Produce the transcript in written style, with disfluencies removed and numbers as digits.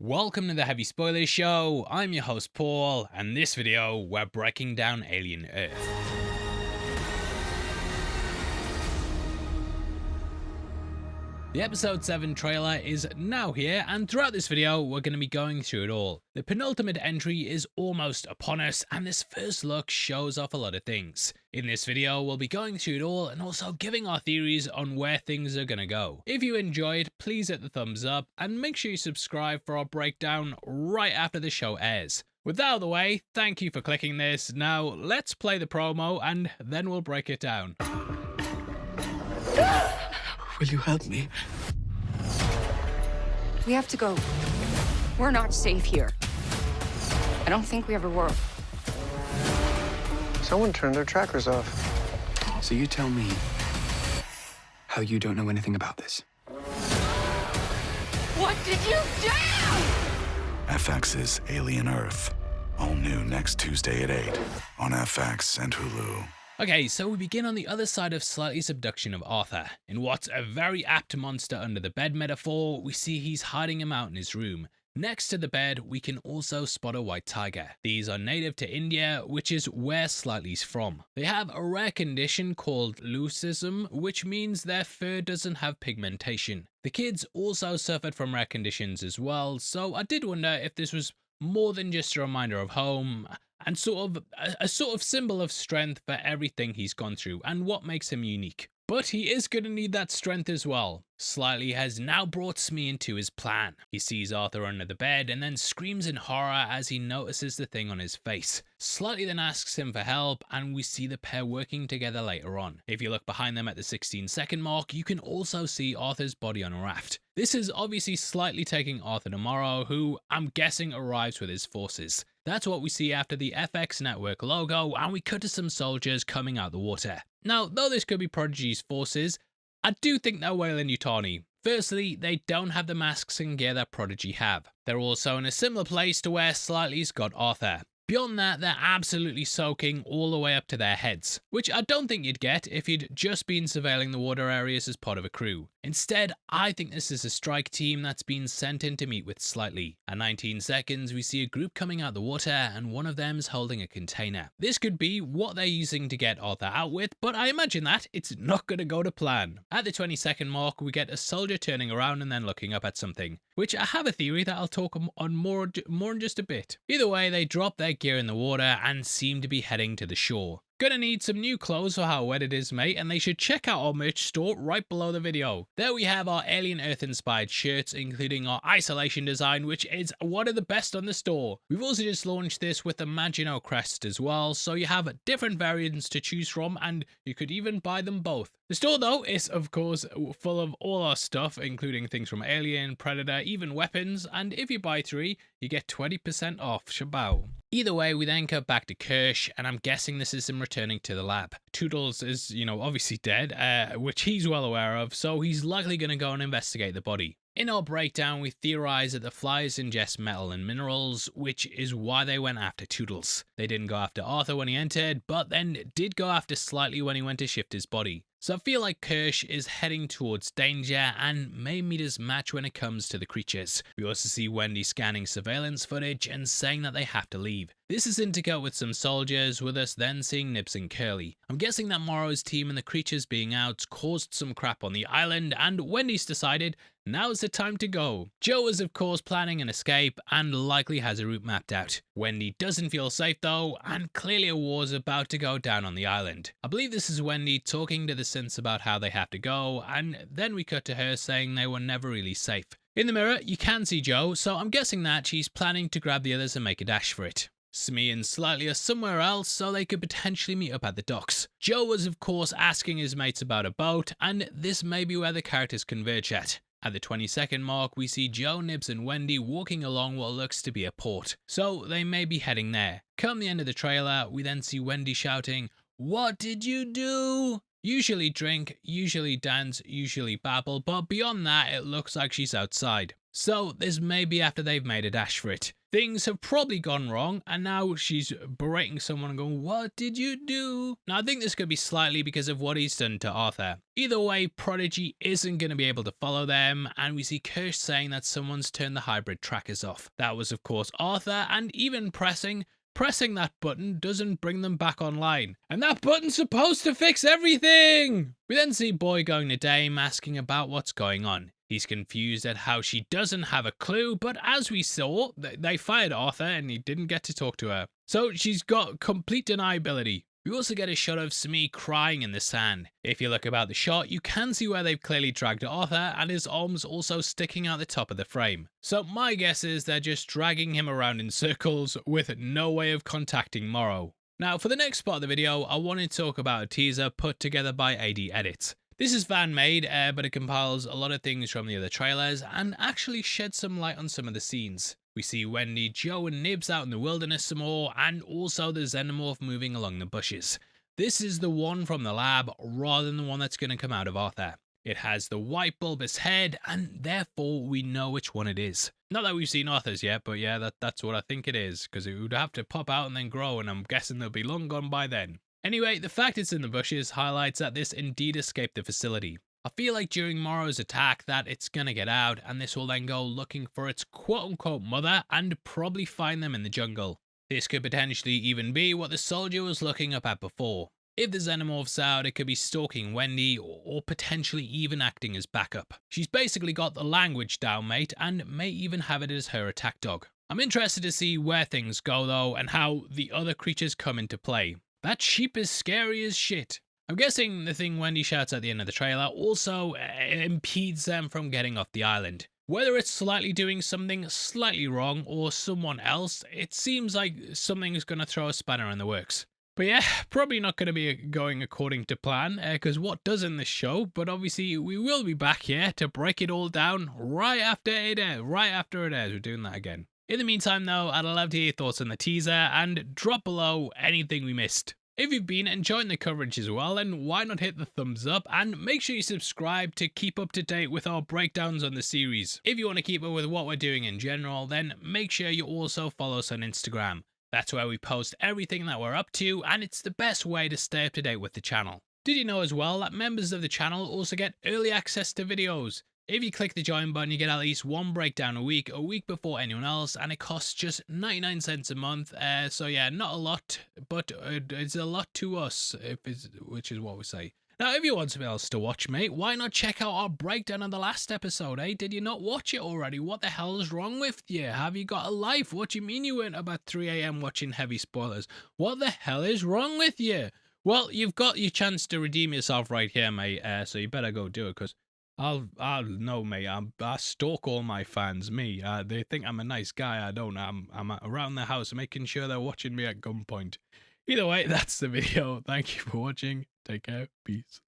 Welcome to the Heavy Spoilers Show. I'm your host Paul, and this video we're breaking down Alien Earth. The episode 7 trailer is now here, and throughout this video we're going to be going through it all. The penultimate entry is almost upon us, and this first look shows off a lot of things. In this video we'll be going through it all and also giving our theories on where things are going to go. If you enjoyed, please hit the thumbs up and make sure you subscribe for our breakdown right after the show airs. With that out of the way, thank you for clicking this. Now let's play the promo and then we'll break it down. Will you help me? We have to go. We're not safe here. I don't think we ever were. Someone turned their trackers off. So you tell me how you don't know anything about this. What did you do? FX's Alien Earth. All new next Tuesday at 8 on FX and Hulu. Okay, so we begin on the other side of Slightly's abduction of Arthur. In what's a very apt monster under the bed metaphor, we see he's hiding him out in his room. Next to the bed, we can also spot a white tiger. These are native to India, which is where Slightly's from. They have a rare condition called leucism, which means their fur doesn't have pigmentation. The kids also suffered from rare conditions as well, so I did wonder if this was more than just a reminder of home, and a sort of symbol of strength for everything he's gone through and what makes him unique. But he is going to need that strength as well. Slightly has now brought Smee into his plan. He sees Arthur under the bed and then screams in horror as he notices the thing on his face. Slightly then asks him for help, and we see the pair working together later on. If you look behind them at the 16-second mark, you can also see Arthur's body on a raft. This is obviously Slightly taking Arthur tomorrow, who I'm guessing arrives with his forces. That's what we see after the FX Network logo, and we cut to some soldiers coming out the water. Now, though this could be Prodigy's forces, I do think they're Weyland-Yutani. Firstly, they don't have the masks and gear that Prodigy have. They're also in a similar place to where Slightly's got Arthur. Beyond that, they're absolutely soaking all the way up to their heads, which I don't think you'd get if you'd just been surveilling the water areas as part of a crew. Instead, I think this is a strike team that's been sent in to meet with Slightly. At 19 seconds, we see a group coming out the water, and one of them's holding a container. This could be what they're using to get Arthur out with, but I imagine that it's not going to go to plan. At the 20-second mark, we get a soldier turning around and then looking up at something, which I have a theory that I'll talk on more in just a bit. Either way, they drop their gear in the water and seem to be heading to the shore. Gonna need some new clothes for how wet it is, mate, and they should check out our merch store right below the video. There we have our Alien Earth inspired shirts, including our isolation design, which is one of the best on the store. We've also just launched this with the Maginot crest as well, so you have different variants to choose from, and you could even buy them both. The store though is of course full of all our stuff, including things from Alien, Predator, even weapons, and if you buy 3, you get 20% off. Shabao. Either way, we then cut back to Kersh, and I'm guessing this is him returning to the lab. Toodles is, obviously dead, which he's well aware of, so he's likely going to go and investigate the body. In our breakdown, we theorize that the flies ingest metal and minerals, which is why they went after Toodles. They didn't go after Arthur when he entered, but then did go after Slightly when he went to shift his body. So I feel like Kersh is heading towards danger and may meet his match when it comes to the creatures. We also see Wendy scanning surveillance footage and saying that they have to leave. This is intercut with some soldiers, with us then seeing Nibs and Curly. I'm guessing that Morrow's team and the creatures being out caused some crap on the island, and Wendy's decided now's the time to go. Joe is of course planning an escape and likely has a route mapped out. Wendy doesn't feel safe though, and clearly a war's about to go down on the island. I believe this is Wendy talking to the synths about how they have to go, and then we cut to her saying they were never really safe. In the mirror, you can see Joe, so I'm guessing that she's planning to grab the others and make a dash for it. Smee and Slightly are somewhere else, so they could potentially meet up at the docks. Joe was of course asking his mates about a boat, and this may be where the characters converge at. At the 20-second mark, we see Joe, Nibs and Wendy walking along what looks to be a port, so they may be heading there. Come the end of the trailer, we then see Wendy shouting, "What did you do?" Usually drink, usually dance, usually babble, but beyond that it looks like she's outside. So this may be after they've made a dash for it. Things have probably gone wrong, and now she's berating someone and going, "What did you do?" Now I think this could be slightly because of what he's done to Arthur. Either way, Prodigy isn't going to be able to follow them, and we see Kersh saying that someone's turned the hybrid trackers off. That was of course Arthur, and even pressing that button doesn't bring them back online. And that button's supposed to fix everything! We then see Boy going to Dame asking about what's going on. He's confused at how she doesn't have a clue, but as we saw, they fired Arthur and he didn't get to talk to her. So she's got complete deniability. We also get a shot of Smee crying in the sand. If you look about the shot, you can see where they've clearly dragged Arthur and his arms also sticking out the top of the frame. So my guess is they're just dragging him around in circles with no way of contacting Morrow. Now for the next part of the video, I want to talk about a teaser put together by AD Edits. This is fan-made, but it compiles a lot of things from the other trailers and actually sheds some light on some of the scenes. We see Wendy, Joe and Nibs out in the wilderness some more, and also the Xenomorph moving along the bushes. This is the one from the lab rather than the one that's going to come out of Arthur. It has the white bulbous head, and therefore we know which one it is. Not that we've seen Arthur's yet, but yeah, that's what I think it is, because it would have to pop out and then grow, and I'm guessing they'll be long gone by then. Anyway, the fact it's in the bushes highlights that this indeed escaped the facility. I feel like during Morrow's attack that it's gonna get out, and this will then go looking for its quote-unquote mother and probably find them in the jungle. This could potentially even be what the soldier was looking up at before. If the Xenomorph's out, it could be stalking Wendy or potentially even acting as backup. She's basically got the language down, mate, and may even have it as her attack dog. I'm interested to see where things go though, and how the other creatures come into play. That sheep is scary as shit. I'm guessing the thing Wendy shouts at the end of the trailer also impedes them from getting off the island. Whether it's slightly doing something slightly wrong or someone else, it seems like something's going to throw a spanner in the works. But yeah, probably not going to be going according to plan, because what does in this show, but obviously we will be back here to break it all down right after it airs. We're doing that again. In the meantime though, I'd love to hear your thoughts on the teaser and drop below anything we missed. If you've been enjoying the coverage as well, then why not hit the thumbs up and make sure you subscribe to keep up to date with our breakdowns on the series. If you want to keep up with what we're doing in general, then make sure you also follow us on Instagram. That's where we post everything that we're up to, and it's the best way to stay up to date with the channel. Did you know as well that members of the channel also get early access to videos? If you click the join button, you get at least one breakdown a week before anyone else, and it costs just 99 cents a month. So yeah, not a lot, but it's a lot to us, which is what we say. Now, if you want something else to watch, mate, why not check out our breakdown of the last episode, eh? Did you not watch it already? What the hell is wrong with you? Have you got a life? What do you mean you weren't about 3 AM watching heavy spoilers? What the hell is wrong with you? Well, you've got your chance to redeem yourself right here, mate, so you better go do it, because I'll no, mate. I stalk all my fans. They think I'm a nice guy. I don't. I'm around the house making sure they're watching me at gunpoint. Either way, that's the video. Thank you for watching. Take care. Peace.